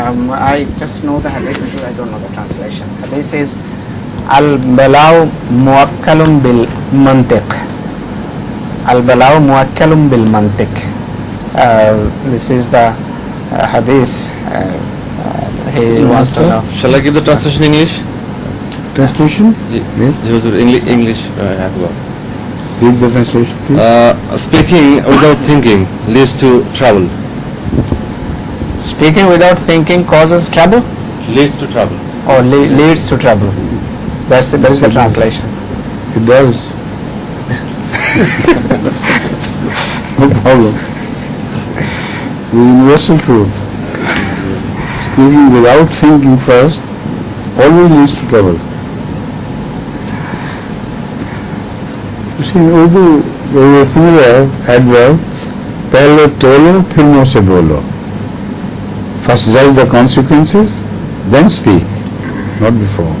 I just know the hadith, I don't know the translation. Hadith is al-bala'u muwakkalun bil mantiq. Al-bala'u muwakkalun bil mantiq. This is the hadith. He wants to know. Shall I give the translation in English? Translation? Yes. English. I have got. Read the translation, please. Speaking without thinking leads to trouble. Speaking without thinking causes trouble? Leads to trouble. Or leads to trouble. That is the translation. It does. No problem. The universal truth. Speaking without thinking first always leads to trouble. You see, in Urdu there is a similar adverb, pehle tolo, phir muh se bolo. First judge the consequences, then speak, not before.